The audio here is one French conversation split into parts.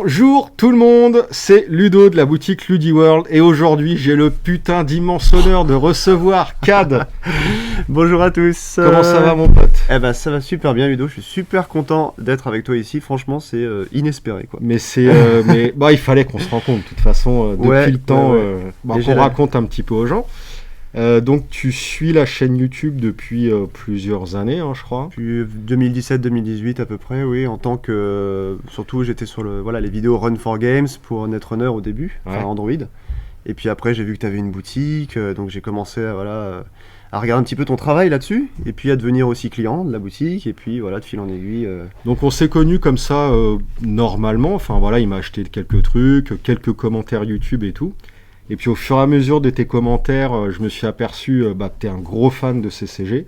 Bonjour tout le monde, c'est Ludo de la boutique Ludiworld et aujourd'hui j'ai le putain d'immense honneur de recevoir Cad. Bonjour à tous. Comment ça va mon pote? Eh ben ça va super bien Ludo, je suis super content d'être avec toi ici, franchement c'est inespéré quoi. Mais il fallait qu'on se rencontre de toute façon depuis le temps qu'on raconte un petit peu aux gens. Donc tu suis la chaîne YouTube depuis plusieurs années, hein, je crois. Depuis 2017-2018 à peu près, oui. En tant que surtout j'étais sur les vidéos Run for Games pour Netrunner au début, enfin Android. Et puis après j'ai vu que tu avais une boutique, donc j'ai commencé à regarder un petit peu ton travail là-dessus, et puis à devenir aussi client de la boutique, et puis voilà, de fil en aiguille. Donc on s'est connus comme ça normalement. Enfin voilà, il m'a acheté quelques trucs, quelques commentaires YouTube et tout. Et puis au fur et à mesure de tes commentaires, je me suis aperçu que tu es un gros fan de CCG.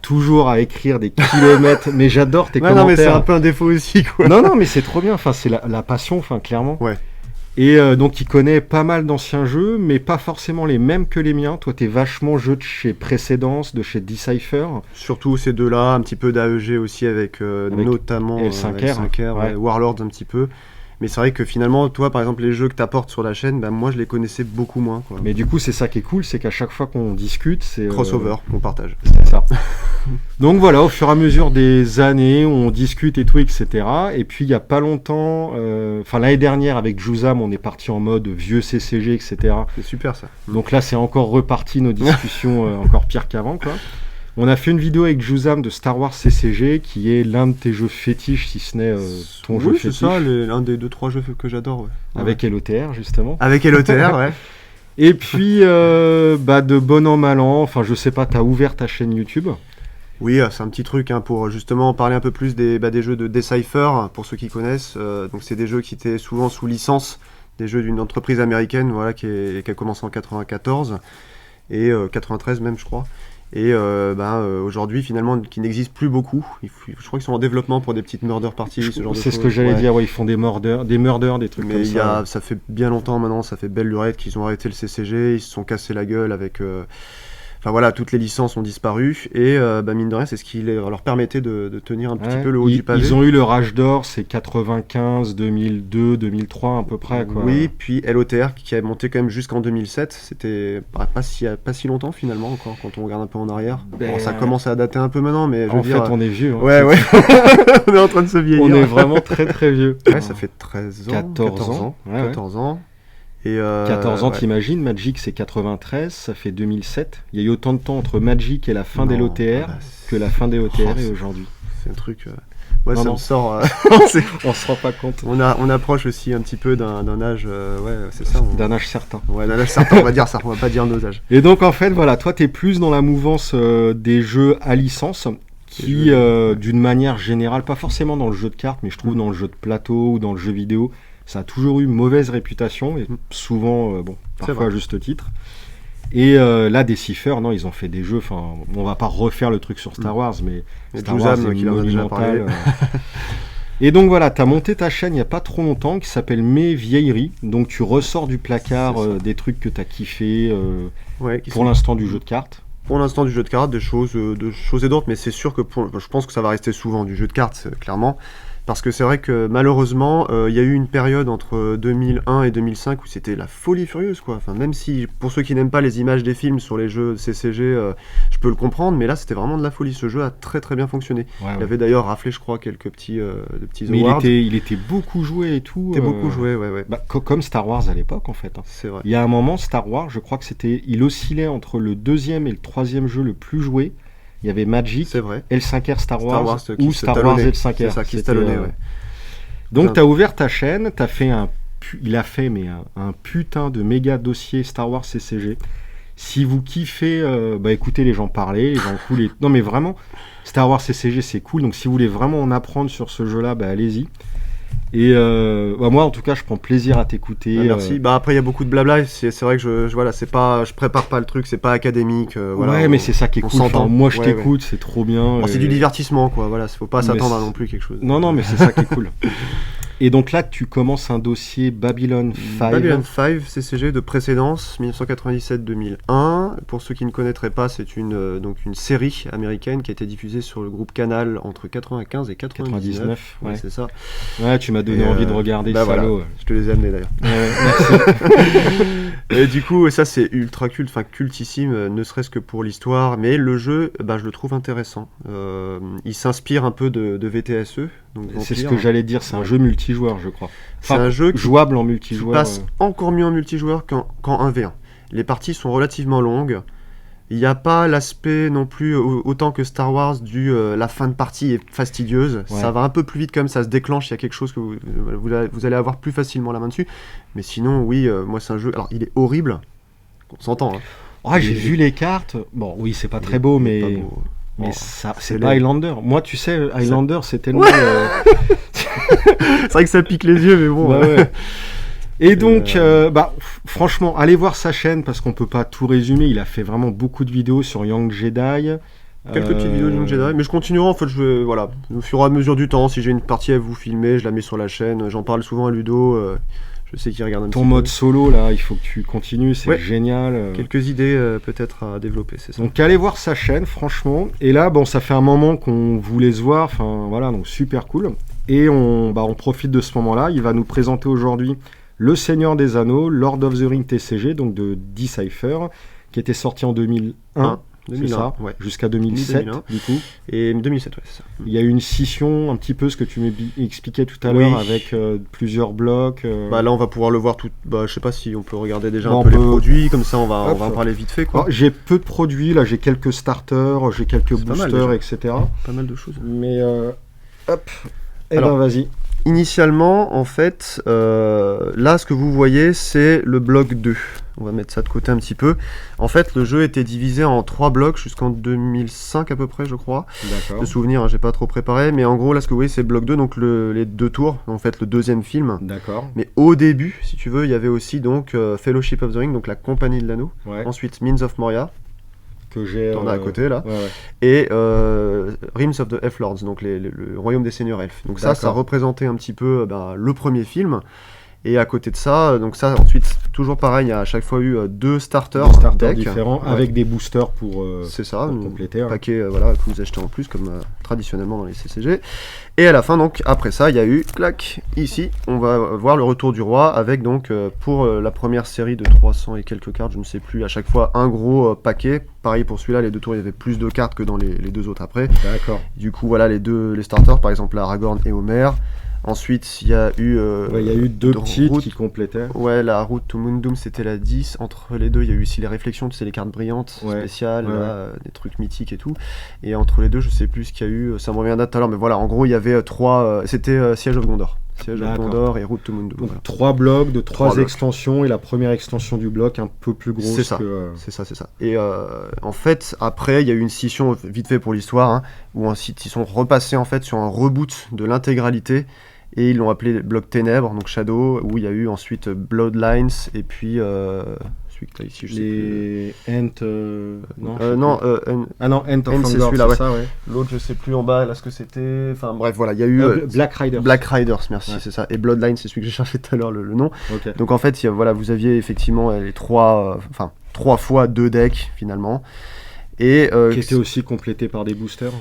Toujours à écrire des kilomètres, mais j'adore tes commentaires. Non mais c'est un peu un défaut aussi quoi. Non mais c'est trop bien, enfin, c'est la passion, enfin, clairement. Ouais. Et donc il connaît pas mal d'anciens jeux, mais pas forcément les mêmes que les miens. Toi t'es vachement jeu de chez Précédence, de chez Decipher. Surtout ces deux-là, un petit peu d'AEG aussi avec notamment L5R, Warlords un petit peu. Mais c'est vrai que finalement, toi, par exemple, les jeux que tu apportes sur la chaîne, moi, je les connaissais beaucoup moins. Quoi. Mais du coup, c'est ça qui est cool, c'est qu'à chaque fois qu'on discute, c'est... Crossover, on partage. C'est ça. Donc voilà, au fur et à mesure des années, on discute et tout, etc. Et puis, il n'y a pas longtemps, l'année dernière, avec Juzam, on est parti en mode vieux CCG, etc. C'est super, ça. Donc là, c'est encore reparti, nos discussions, encore pire qu'avant, quoi. On a fait une vidéo avec Juzam de Star Wars CCG, qui est l'un de tes jeux fétiches, si ce n'est ton jeu fétiche. C'est ça, l'un des 2-3 jeux que j'adore. Ouais. Avec LOTR, justement. Avec LOTR, ouais. Et puis, de bon an, mal an, enfin, je sais pas, t'as ouvert ta chaîne YouTube. Oui, c'est un petit truc pour justement parler un peu plus des jeux de Decipher, pour ceux qui connaissent. Donc, c'est des jeux qui étaient souvent sous licence, des jeux d'une entreprise américaine qui a commencé en 94 et 93 même, je crois. Et aujourd'hui finalement qui n'existe plus beaucoup. Je crois qu'ils sont en développement pour des petites murder parties, ce genre de choses. C'est ce que j'allais dire, ils font des murders, des trucs comme ça. Mais ça fait bien longtemps maintenant, ça fait belle lurette qu'ils ont arrêté le CCG, ils se sont cassés la gueule avec... toutes les licences ont disparu et mine de rien, c'est ce qui leur permettait de tenir un petit peu le haut du pavé. Ils ont eu leur âge d'or, c'est 95, 2002, 2003 à peu près. Quoi. Oui, puis LOTR qui a monté quand même jusqu'en 2007, c'était pas si longtemps finalement encore quand on regarde un peu en arrière. Ça commence à dater un peu maintenant, mais en fait on est vieux. Hein, ouais. On est en train de se vieillir. On est vraiment très très vieux. Ouais, ça fait 13 ans. 14 ans. 14 ans. Et 14 ans, t'imagines, Magic c'est 93, ça fait 2007. Il y a eu autant de temps entre Magic et la fin des LOTR que la fin des OTR et aujourd'hui. C'est un truc... ça me sort... on se rend pas compte. On approche aussi un petit peu d'un âge... c'est ça. D'un âge certain. Ouais, d'un âge certain, on va dire ça, on va pas dire nos âges. Et donc en fait, voilà, toi t'es plus dans la mouvance des jeux à licence qui, d'une manière générale, pas forcément dans le jeu de cartes, mais je trouve dans le jeu de plateau ou dans le jeu vidéo, ça a toujours eu mauvaise réputation, et souvent, parfois à juste titre. Et là, Decipher, non, ils ont fait des jeux, on va pas refaire le truc sur Star Wars, mais Star Wars est monumental. Et donc voilà, tu as monté ta chaîne il n'y a pas trop longtemps, qui s'appelle Mes Vieilleries, donc tu ressors du placard des trucs que tu as kiffé, pour l'instant du jeu de cartes. Pour l'instant du jeu de cartes, des choses et d'autres, mais c'est sûr que je pense que ça va rester souvent du jeu de cartes, clairement. Parce que c'est vrai que malheureusement, il y a eu une période entre 2001 et 2005 où c'était la folie furieuse, quoi. Enfin, même si, pour ceux qui n'aiment pas les images des films sur les jeux CCG, je peux le comprendre, mais là, c'était vraiment de la folie. Ce jeu a très très bien fonctionné. Il avait d'ailleurs raflé, je crois, quelques petits awards. Mais il était beaucoup joué et tout. Beaucoup joué, ouais. Comme Star Wars à l'époque, en fait. Hein. C'est vrai. Il y a un moment, Star Wars, je crois que il oscillait entre le deuxième et le troisième jeu le plus joué. Il y avait Magic, L5R Star Wars ou Star Wars L5R. C'est ça qui stallonnait, ouais. Donc tu as ouvert ta chaîne, tu as fait un putain de méga dossier Star Wars CCG. Si vous kiffez, écoutez les gens parler, les gens cool. Non mais vraiment, Star Wars CCG c'est cool, donc si vous voulez vraiment en apprendre sur ce jeu-là, allez-y. Et moi en tout cas je prends plaisir à t'écouter. Merci. Après il y a beaucoup de blabla. C'est vrai que je prépare pas le truc, c'est pas académique. Mais c'est ça qui est cool. Moi je t'écoute, c'est trop bien. C'est du divertissement quoi. Voilà, faut pas s'attendre à non plus quelque chose. Non mais c'est ça qui est cool. Et donc là, tu commences un dossier Babylon 5. Babylon 5, CCG de précédence, 1997-2001. Pour ceux qui ne connaîtraient pas, c'est donc une série américaine qui a été diffusée sur le groupe Canal entre 95 et 99. Ouais. C'est ça. Ouais, tu m'as donné envie de regarder bah Salaud. Voilà. Je te les ai amenés d'ailleurs. Merci. Et du coup, ça c'est ultra culte, enfin cultissime, ne serait-ce que pour l'histoire. Mais le jeu, je le trouve intéressant. Il s'inspire un peu de VTSE. Donc c'est ce que j'allais dire, c'est un jeu multijoueur, je crois. Enfin, c'est un jeu jouable en multijoueur. Qui passe encore mieux en multijoueur qu'en 1v1. Les parties sont relativement longues. Il n'y a pas l'aspect non plus, autant que Star Wars, la fin de partie est fastidieuse. Ouais. Ça va un peu plus vite comme ça se déclenche, il y a quelque chose que vous allez avoir plus facilement la main dessus. Mais sinon, oui, moi c'est un jeu... Alors, il est horrible, on s'entend. Hein. Ah, j'ai vu les cartes. Bon, oui, c'est pas très beau, mais... Pas beau. Mais ça, c'est pas Highlander. Moi, tu sais, Highlander, c'est tellement... c'est vrai que ça pique les yeux, mais bon... Ouais. Et donc, franchement, allez voir sa chaîne, parce qu'on peut pas tout résumer. Il a fait vraiment beaucoup de vidéos sur Young Jedi. Quelques petites vidéos de Young Jedi, mais je continuerai, en fait, voilà, au fur et à mesure du temps. Si j'ai une partie à vous filmer, je la mets sur la chaîne. J'en parle souvent à Ludo. Je sais qu'il regarde un petit peu. Ton mode solo, là, il faut que tu continues, c'est génial. Quelques idées peut-être à développer, c'est ça. Donc allez voir sa chaîne, franchement. Et là, bon, ça fait un moment qu'on voulait se voir, enfin voilà, donc super cool. Et on profite de ce moment-là. Il va nous présenter aujourd'hui Le Seigneur des Anneaux, Lord of the Rings TCG, donc de Decipher, qui était sorti en 2001. 2001, ça, jusqu'à 2007 du coup. Et 2007, ouais, c'est ça. Il y a eu une scission, un petit peu ce que tu m'expliquais tout à l'heure, avec plusieurs blocs. Là, on va pouvoir le voir tout. Je sais pas si on peut regarder déjà un peu les produits, comme ça on va en parler vite fait, quoi. J'ai peu de produits, là j'ai quelques starters, j'ai quelques boosters, etc. Pas mal de choses. Mais hop, vas-y. Initialement, en fait, là, ce que vous voyez, c'est le bloc 2. On va mettre ça de côté un petit peu. En fait, le jeu était divisé en 3 blocs jusqu'en 2005 à peu près, je crois. D'accord. De souvenir, hein, j'ai pas trop préparé. Mais en gros, là, ce que vous voyez, c'est le bloc 2, donc les 2 tours, en fait, le deuxième film. D'accord. Mais au début, si tu veux, il y avait aussi donc Fellowship of the Ring, donc la Compagnie de l'Anneau. Ouais. Ensuite, Mines of Moria. Que j'ai... T'en as à côté, là. Ouais. Et Realms of the Elf Lords, donc le royaume des seigneurs elfes. Donc ça représentait un petit peu le premier film. Et à côté de ça, ensuite, toujours pareil, il y a à chaque fois eu 2 starters différents, avec des boosters pour compléter. Un paquet que vous achetez en plus, comme traditionnellement dans les CCG. Et à la fin, donc, après ça, il y a eu, ici, on va voir le retour du roi, avec donc, pour la première série de 300 et quelques cartes, je ne sais plus, à chaque fois, un gros paquet. Pareil pour celui-là, les 2 tours, il y avait plus de cartes que dans les 2 autres après. D'accord. Du coup, voilà, les starters, par exemple, Aragorn et Homer. Ensuite, il y a eu... il y a eu 2 petites qui complétaient. Ouais, la route to Mundum, c'était la 10. Entre les deux, il y a eu aussi les réflexions, tu sais, les cartes brillantes, spéciales, des trucs mythiques et tout. Et entre les deux, je sais plus ce qu'il y a eu. Ça me revient tout à l'heure, mais voilà, en gros, il y avait 3... c'était Siege of Gondor. Siege of Gondor et Route to Mundum. Donc 3 blocs de 3 extensions, et la première extension du bloc un peu plus grosse. C'est ça, c'est ça. Et en fait, après, il y a eu une scission, vite fait pour l'histoire, hein, où ensuite, ils sont repassés en fait sur un reboot de l'intégralité. Et ils l'ont appelé Bloc Ténèbres, donc Shadow, où il y a eu ensuite Bloodlines, et puis celui que tu as ici, je sais plus. End of c'est Hunger, celui-là, ça, L'autre, je sais plus en bas, là, ce que c'était. Enfin, bref, voilà, il y a eu... Black Riders. Black Riders, merci, c'est ça. Et Bloodlines, c'est celui que j'ai cherché tout à l'heure, le nom. Okay. Donc, en fait, vous aviez effectivement les 3 fois 2 decks, finalement. Et, qui étaient aussi complétés par des boosters.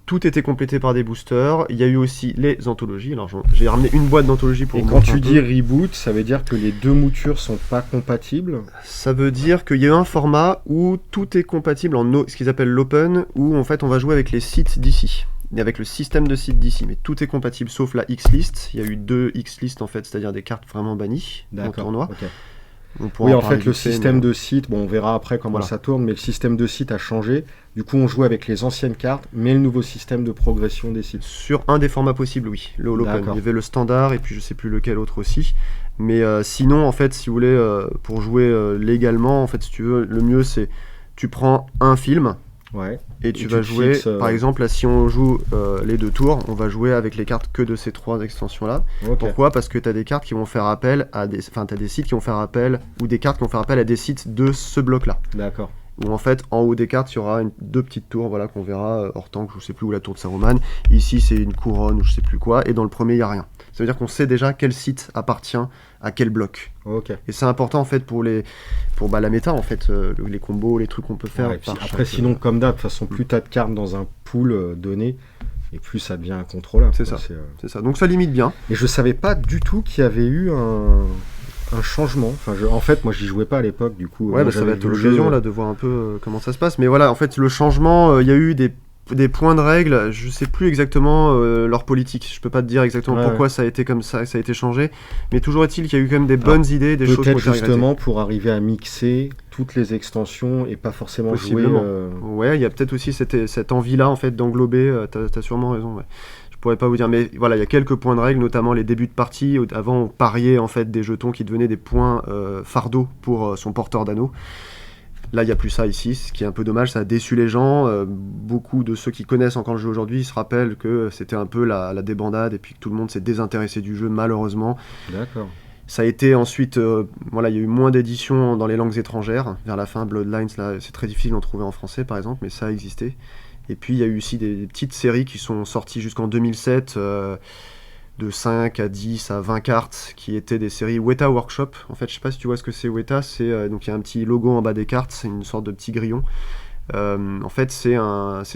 Tout était complété par des boosters. Il y a eu aussi les anthologies. Alors j'ai ramené une boîte d'anthologies pour vous montrer. Et quand tu dis reboot, ça veut dire que les 2 moutures sont pas compatibles? Ça veut dire qu'il y a un format où tout est compatible en ce qu'ils appellent l'open, où en fait on va jouer avec les sites d'ici. Et avec le système de sites d'ici, mais tout est compatible sauf la X-List. Il y a eu 2 X-List en fait, c'est-à-dire des cartes vraiment bannies dans le tournoi. Okay. Oui, en fait, le système de site, on verra après comment ça tourne, mais le système de site a changé. Du coup, on joue avec les anciennes cartes, mais le nouveau système de progression des sites. Sur un des formats possibles, oui, l'open. Il y avait le standard, et puis je sais plus lequel autre aussi. Mais sinon, en fait, si vous voulez, pour jouer légalement, en fait, si tu veux, le mieux, c'est tu prends un film, et tu vas jouer, par exemple, là, si on joue les 2 tours, on va jouer avec les cartes que de ces 3 extensions-là. Okay. Pourquoi ? Parce que tu as des cartes qui vont faire appel à des... Enfin, tu as des sites qui vont faire appel, ou des cartes qui vont faire appel à des sites de ce bloc-là. D'accord. où en fait en haut des cartes il y aura deux petites tours, voilà, qu'on verra, Hortense, je sais plus, ou la tour de Saruman. Ici c'est une couronne ou je sais plus quoi, et dans le premier il y a rien. Ça veut dire qu'on sait déjà quel site appartient à quel bloc. Ok. Et c'est important en fait pour la méta, en fait, les combos, les trucs qu'on peut faire. Ouais, et puis après, sinon, comme d'hab, de toute façon, plus t'as de cartes dans un pool donné, et plus ça devient incontrôlable. C'est quoi. ça. C'est ça. Donc ça limite bien. Et je savais pas du tout qu'il y avait eu un changement. Enfin, en fait, moi, j'y jouais pas à l'époque, du coup. Ouais, ça va être l'occasion là de voir un peu comment ça se passe. Mais voilà, en fait, le changement, il y a eu des points de règle, je sais plus exactement leur politique, je peux pas te dire exactement pourquoi ça a été comme ça a été changé, mais toujours est-il qu'il y a eu quand même des bonnes idées, des choses peut-être justement pour arriver à mixer toutes les extensions et pas forcément jouer... Ouais, il y a peut-être aussi cette envie-là en fait d'englober, t'as sûrement raison, ouais. Je pourrais pas vous dire, mais voilà, il y a quelques points de règle, notamment les débuts de partie. Avant, on pariait en fait des jetons qui devenaient des points fardeaux pour son porteur d'anneau. Là, il n'y a plus ça ici, ce qui est un peu dommage, ça a déçu les gens. Beaucoup de ceux qui connaissent encore le jeu aujourd'hui se rappellent que c'était un peu la débandade et puis que tout le monde s'est désintéressé du jeu, malheureusement. D'accord. Ça a été ensuite, voilà, il y a eu moins d'éditions dans les langues étrangères. Vers la fin, Bloodlines, là, c'est très difficile d'en trouver en français, par exemple, mais ça a existé. Et puis, il y a eu aussi des petites séries qui sont sorties jusqu'en 2007, de 5 à 10 à 20 cartes, qui étaient des séries Weta Workshop. En fait, je sais pas si tu vois ce que c'est Weta, donc il y a un petit logo en bas des cartes, c'est une sorte de petit grillon. En fait, c'est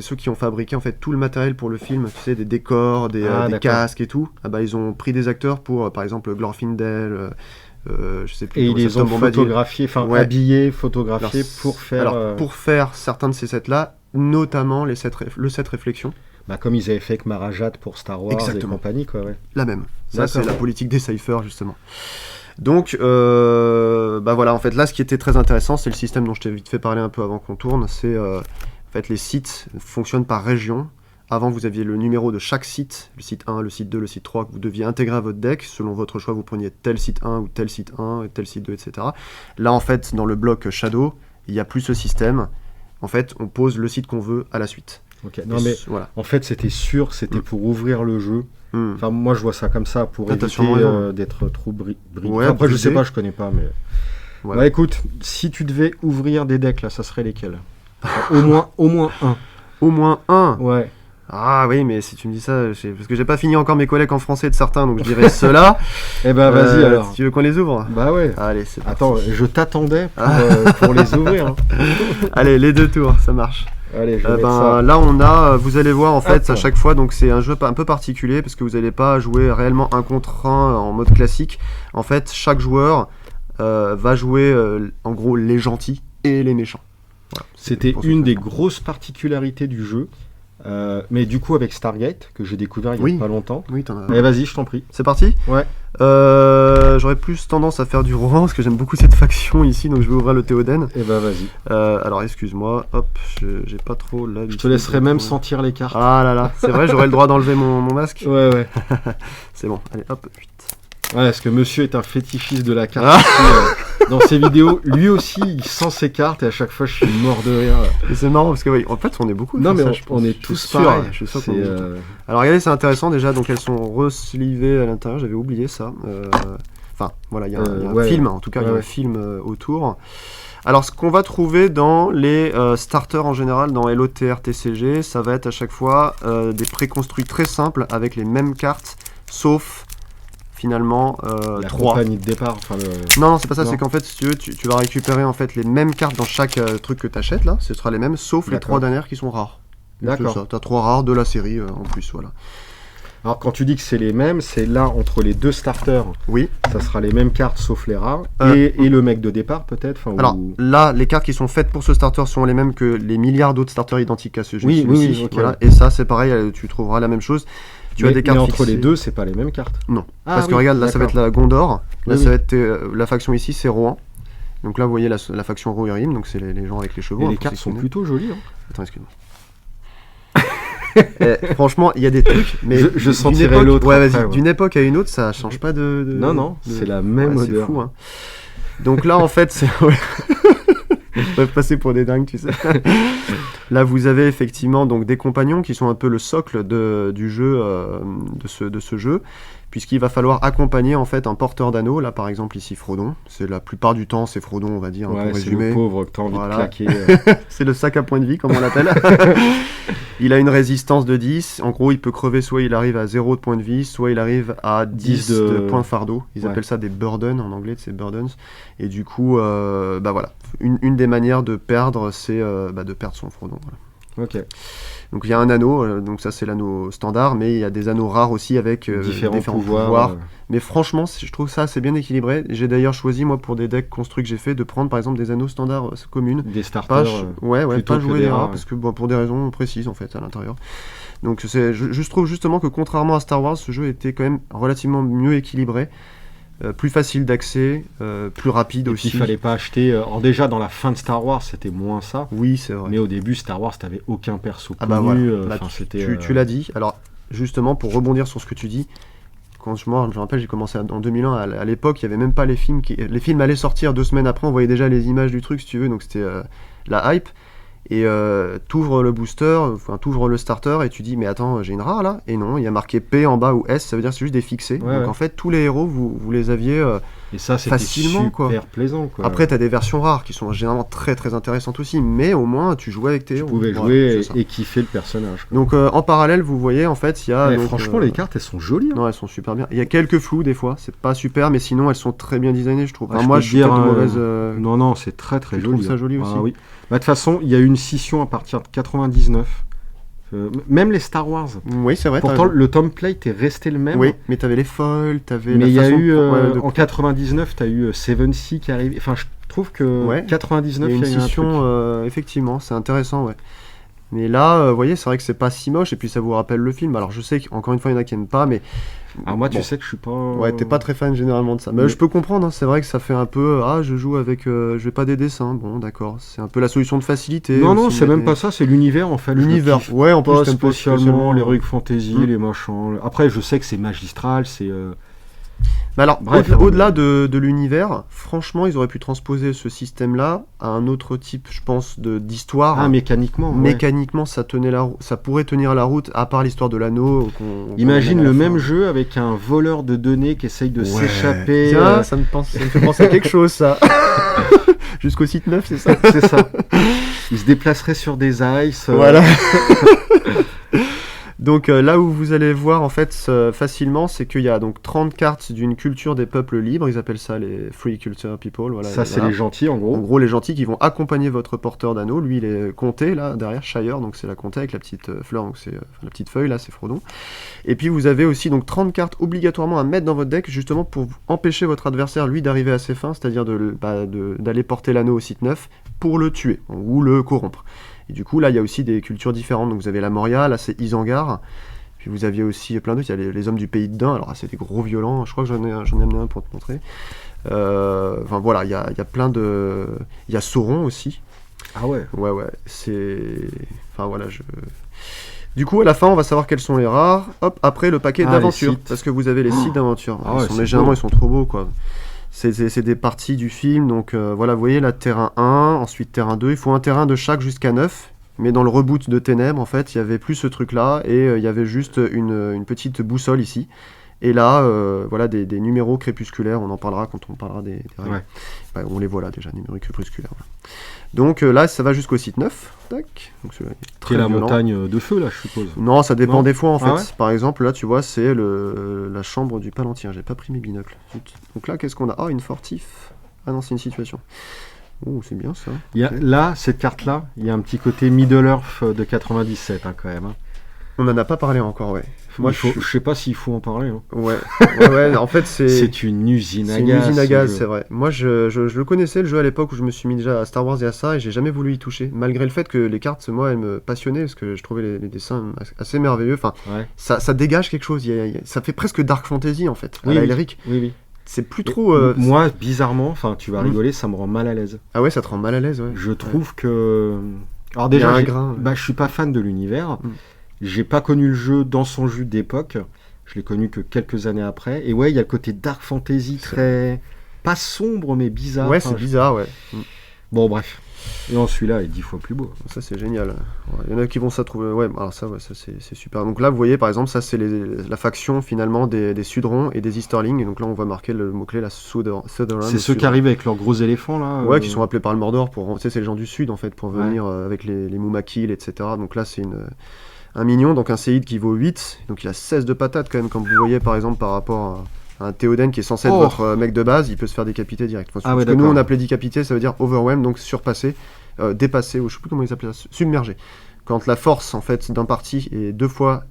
ceux qui ont fabriqué en fait tout le matériel pour le film, tu sais, des décors, des casques et tout. Ah bah, ils ont pris des acteurs pour, par exemple, Glorfindel, je sais plus. Et ils les ont photographiés, enfin habillés, photographiés pour faire. Alors, pour faire certains de ces sets-là, notamment le set Réflexion. Bah, comme ils avaient fait avec Marajat pour Star Wars et compagnie, quoi, ouais. La même. Ça, c'est la politique des Cypher, justement. Donc, bah voilà, en fait, là, ce qui était très intéressant, c'est le système dont je t'ai vite fait parler un peu avant qu'on tourne. C'est, en fait, les sites fonctionnent par région. Avant, vous aviez le numéro de chaque site, le site 1, le site 2, le site 3, que vous deviez intégrer à votre deck. Selon votre choix, vous preniez tel site 1 ou tel site 1, tel site 2, etc. Là, en fait, dans le bloc Shadow, il n'y a plus ce système. En fait, on pose le site qu'on veut à la suite. Ok, non mais voilà. En fait c'était sûr, c'était pour ouvrir le jeu. Enfin moi je vois ça comme ça, pour éviter d'être trop bridé. Ouais, après je sais pas, je connais pas, mais... Voilà. Bah écoute, si tu devais ouvrir des decks là, ça serait lesquels? Au moins un. Au moins un? Ouais. Ah oui, mais si tu me dis ça, parce que j'ai pas fini encore mes collègues en français de certains, donc je dirais ceux-là. Eh ben vas-y alors. Si tu veux qu'on les ouvre? Bah ouais. Allez, c'est parti. Attends, je t'attendais pour les ouvrir. Hein. Allez, les deux tours, ça marche. Allez, je vais ça. Là on a, vous allez voir en fait à chaque fois, donc c'est un jeu un peu particulier parce que vous n'allez pas jouer réellement 1 contre 1 en mode classique. En fait, chaque joueur va jouer en gros les gentils et les méchants. Voilà. C'était une des grosses particularités du jeu. Mais du coup avec Stargate que j'ai découvert il y a pas longtemps. Oui, t'en as. Allez, vas-y, je t'en prie. C'est parti. Ouais. J'aurais plus tendance à faire du roman parce que j'aime beaucoup cette faction ici, donc je vais ouvrir le Théoden. Et bah vas-y. Alors excuse-moi, hop, j'ai pas trop l'habitude. Je te laisserai même sentir les cartes. Ah là là, c'est vrai, j'aurais le droit d'enlever mon masque. Ouais. C'est bon, allez hop, 8. Ouais, parce que monsieur est un fétichiste de la carte. Dans ses vidéos, lui aussi, il sent ses cartes et à chaque fois, je suis mort de rire. Et c'est marrant parce que, oui, en fait, on est beaucoup. Non, mais on est tous pareils. Je suis sûr qu'on est... Alors, regardez, c'est intéressant déjà. Donc, elles sont reslivées à l'intérieur. J'avais oublié ça. Enfin, voilà, il y a un film. En tout cas, il y a un film autour. Alors, ce qu'on va trouver dans les starters en général, dans LOTR, TCG, ça va être à chaque fois des préconstruits très simples avec les mêmes cartes, sauf... finalement la 3. compagnie de départ. Non, c'est pas ça, c'est qu'en fait, si tu veux, tu vas récupérer en fait les mêmes cartes dans chaque truc que tu achètes là, ce sera les mêmes, sauf les 3 dernières qui sont rares. D'accord. Tu as 3 rares de la série en plus, voilà. Alors quand tu dis que c'est les mêmes, c'est là entre les deux starters. Oui. Ça sera les mêmes cartes sauf les rares. Et le mec de départ peut-être. Alors là, les cartes qui sont faites pour ce starter sont les mêmes que les milliards d'autres starters identiques à ce jeu. Oui, okay. Voilà. Et ça, c'est pareil, tu trouveras la même chose. Tu as des cartes mais entre fixées. les deux, c'est pas les mêmes cartes. Non. Parce que regarde, là ça va être la Gondor. Là ça va être la faction ici, c'est Rohan. Donc là, vous voyez la faction Rohirrim, donc c'est les gens avec les chevaux. Et les cartes sont plutôt jolies. Hein. Attends, excuse-moi. Franchement, il y a des trucs, mais je sentirais l'autre. Ouais, vas-y. D'une époque à une autre, ça change pas de... Non, c'est la même odeur. C'est fou, hein. Donc là, en fait, Ils peuvent passer pour des dingues, tu sais. Là, vous avez effectivement donc des compagnons qui sont un peu le socle du jeu, de ce jeu, puisqu'il va falloir accompagner en fait un porteur d'anneau. Là, par exemple, ici Frodon. C'est la plupart du temps, c'est Frodon, on va dire, Ouais, pour c'est résumer. le pauvre que t'as envie Voilà. de claquer. C'est le sac à point de vie, comme on l'appelle. Il a une résistance de 10. En gros, il peut crever, soit il arrive à 0 de points de vie, soit il arrive à 10 de points fardeau. Ils Ouais. appellent ça des burdens en anglais, c'est burdens. Et du coup, bah voilà. Une des manières de perdre, c'est de perdre son Frodon. Voilà. Ok. Donc il y a un anneau, donc ça c'est l'anneau standard, mais il y a des anneaux rares aussi avec Différents pouvoirs. Mais franchement, je trouve ça assez bien équilibré. J'ai d'ailleurs choisi, moi, pour des decks construits que j'ai fait, de prendre par exemple des anneaux standards communes. Des starters. Pas, ouais, plutôt pas que jouer des des rares, rares, ouais. parce que pour des raisons précises en fait à l'intérieur. Donc je trouve justement que contrairement à Star Wars, ce jeu était quand même relativement mieux équilibré, plus facile d'accès, plus rapide Et aussi. puis il fallait pas acheter. Alors déjà dans la fin de Star Wars, c'était moins ça. Oui, c'est vrai. Mais au début, Star Wars, t'avais aucun perso Ah bah connu. voilà. Là, Enfin, c'était. tu l'as dit. Alors justement, pour rebondir sur ce que tu dis, quand je me rappelle, j'ai commencé en 2001. À l'époque, il y avait même pas les films. Les films allaient sortir 2 semaines après. On voyait déjà les images du truc, si tu veux. Donc c'était la hype. Et t'ouvres le booster, enfin t'ouvres le starter et tu dis mais attends, j'ai une rare là. Et non, il y a marqué P en bas ou S, ça veut dire que c'est juste des fixés. Ouais, Donc ouais. en fait tous les héros vous les aviez. Et ça, c'était facilement, super quoi. plaisant. Quoi. Après t'as des versions rares qui sont généralement très très intéressantes aussi, mais au moins tu jouais avec tes tu héros. pouvais Voilà, jouer c'est ça. et kiffer le personnage. Quoi. Donc en parallèle vous voyez en fait il y a. Eh, donc, franchement, les cartes, elles sont jolies. Hein. Non, elles sont super bien. Il y a quelques flous des fois, c'est pas super, mais sinon elles sont très bien designées, je trouve. Ah, Enfin, je moi, peux je te suis dire, peut-être de mauvaise. Non, c'est très très Tu joli. trouves ça hein. joli aussi Ah, oui. Bah, de toute façon, il y a eu une scission à partir de 99. Même les Star Wars. Oui, c'est vrai. t'as Pourtant, raison. le template est resté le même. Oui, mais t'avais les foils, t'avais. Mais la il y a façon eu, de- en 99, tu as eu 7C qui arrive. Enfin, je trouve que Ouais. 99, Il y a une il y a eu un truc. scission, effectivement, c'est intéressant, ouais. Mais là, vous voyez, c'est vrai que c'est pas si moche, et puis ça vous rappelle le film. Alors je sais qu'encore une fois, il y en a qui aiment pas, mais. Ah, moi, Bon. tu sais que je suis pas. Ouais, t'es pas très fan généralement de ça. Mais Oui. je peux comprendre, hein, c'est vrai que ça fait un peu. Ah, je joue avec. Je vais pas des dessins, bon, d'accord. C'est un peu la solution de facilité. Non, non, aussi, c'est mais même des- pas ça, c'est l'univers en fait. L'univers, Je kiffe ouais, en plus, pas t'aimes pas spécialement les spécialement. rues fantasy, les machins. Après, je sais que c'est magistral, c'est. Mais alors, Bref, au-delà de l'univers, franchement, ils auraient pu transposer ce système-là à un autre type, je pense, d'histoire. Ah, mécaniquement. ouais. Mécaniquement, ça pourrait tenir la route, à part l'histoire de l'anneau. Imagine qu'on le amène à la même fin. jeu avec un voleur de données qui essaye de Ouais. s'échapper. Tiens, ça me fait penser à quelque chose, ça. Jusqu'au site 9, c'est ça. C'est ça. Il se déplacerait sur des ice. Voilà. Donc là où vous allez voir en fait facilement, c'est qu'il y a donc 30 cartes d'une culture des peuples libres, ils appellent ça les Free Culture People. Voilà, Ça, c'est voilà. les gentils en En gros. gros, les gentils qui vont accompagner votre porteur d'anneau, lui il est comté là derrière Shire, donc c'est la comté avec la petite fleur, donc c'est la petite feuille là, c'est Frodon. Et puis vous avez aussi donc 30 cartes obligatoirement à mettre dans votre deck justement pour empêcher votre adversaire lui d'arriver à ses fins, c'est-à-dire d'aller porter l'anneau au site 9 pour le tuer ou le corrompre. Et du coup là il y a aussi des cultures différentes, donc vous avez la Moria, là c'est Isengard. Puis vous aviez aussi plein d'autres, il y a les hommes du pays de Dain, alors c'est des gros violents, je crois que j'en ai amené un pour te montrer. Enfin voilà, il y a plein de. Il y a Sauron aussi. Ah ouais. Ouais, c'est. Enfin voilà, Du coup, à la fin, on va savoir quels sont les rares. Hop, après le paquet Ah, d'aventure. les sites. Parce que vous avez les sites d'aventure. Ah ouais, c'est Généralement, beau. ils sont trop beaux, quoi. C'est des parties du film. Donc voilà, vous voyez, là, terrain 1, ensuite terrain 2. Il faut un terrain de chaque jusqu'à 9. Mais dans le reboot de Ténèbres, en fait, il y avait plus ce truc-là. Et il y avait juste une petite boussole ici. Et là, voilà, des numéros crépusculaires. On en parlera quand on parlera des règles. Ouais. Bah, on les voit là déjà, numéros crépusculaires. Voilà. Donc là, ça va jusqu'au site 9. Tac. Donc celui-là est Qui est très la violent. montagne de feu là, je suppose. Non, ça dépend Non. des fois en fait. Ah ouais Par exemple, là, tu vois, c'est la chambre du Palantir. J'ai pas pris mes binocles. Zut. Donc là, qu'est-ce qu'on a? Ah, une fortif. Ah non, c'est une situation. Oh, c'est bien ça. Il y a, Ok. là, cette carte-là, il y a un petit côté Middle Earth de 97 hein, quand même. Hein. On en a pas parlé encore, ouais. Moi, Je sais pas s'il faut en parler. Hein. ouais, en fait, C'est une usine à c'est une gaz. usine à ce gaz, jeu. c'est vrai. Moi, je le connaissais, le jeu, à l'époque où je me suis mis déjà à Star Wars et à ça, et j'ai jamais voulu y toucher. Malgré le fait que les cartes, moi, elles me passionnaient, parce que je trouvais les dessins assez merveilleux. Enfin, Ouais. ça dégage quelque chose. Ça fait presque Dark Fantasy, en fait, à Oui, la oui. Elric. Oui, oui. C'est plus trop... Moi, bizarrement, enfin, tu vas Mm. rigoler, ça me rend mal à l'aise. Ah ouais, ça te rend mal à l'aise, ouais. Je trouve que. Alors Il y a déjà, un grain. bah, je suis pas fan de l'univers. Mm. J'ai pas connu le jeu dans son jus d'époque. Je l'ai connu que quelques années après. Et ouais, il y a le côté dark fantasy très pas sombre mais bizarre. Ouais, Enfin, c'est bizarre, ouais. Bon, bref. Et en celui-là est 10 fois plus beau. Ça c'est génial. Ouais, il y en a qui vont ça trouver. Ouais, alors ça, ouais, ça c'est super. Donc là, vous voyez par exemple, ça c'est la faction finalement des Sudrons et des Easterlings. Et donc là, on va marquer le mot-clé la Southern. C'est ceux qui arrivent avec leurs gros éléphants là. Ouais, qui sont appelés par le Mordor pour. Tu sais, c'est les gens du Sud en fait pour venir avec les Mumakil, etc. Donc là, c'est un mignon, donc un séide qui vaut 8. Donc il a 16 de patates quand même, comme vous voyez par exemple par rapport à un Théoden qui est censé être votre mec de base, il peut se faire décapiter direct. Enfin, ce que nous on appelait décapiter, ça veut dire overwhelm, donc surpasser, dépasser, ou je sais plus comment ils appelaient ça, submerger. Quand la force en fait d'un parti est 2 fois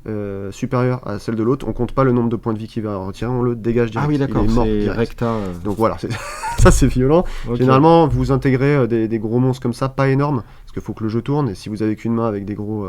supérieure à celle de l'autre, on compte pas le nombre de points de vie qu'il va retirer, on le dégage direct. Ah oui d'accord, il est mort c'est direct. recta. Donc voilà, ça c'est violent. Okay. Généralement vous intégrez des gros monstres comme ça, pas énormes, parce qu'il faut que le jeu tourne, et si vous avez qu'une main avec des gros...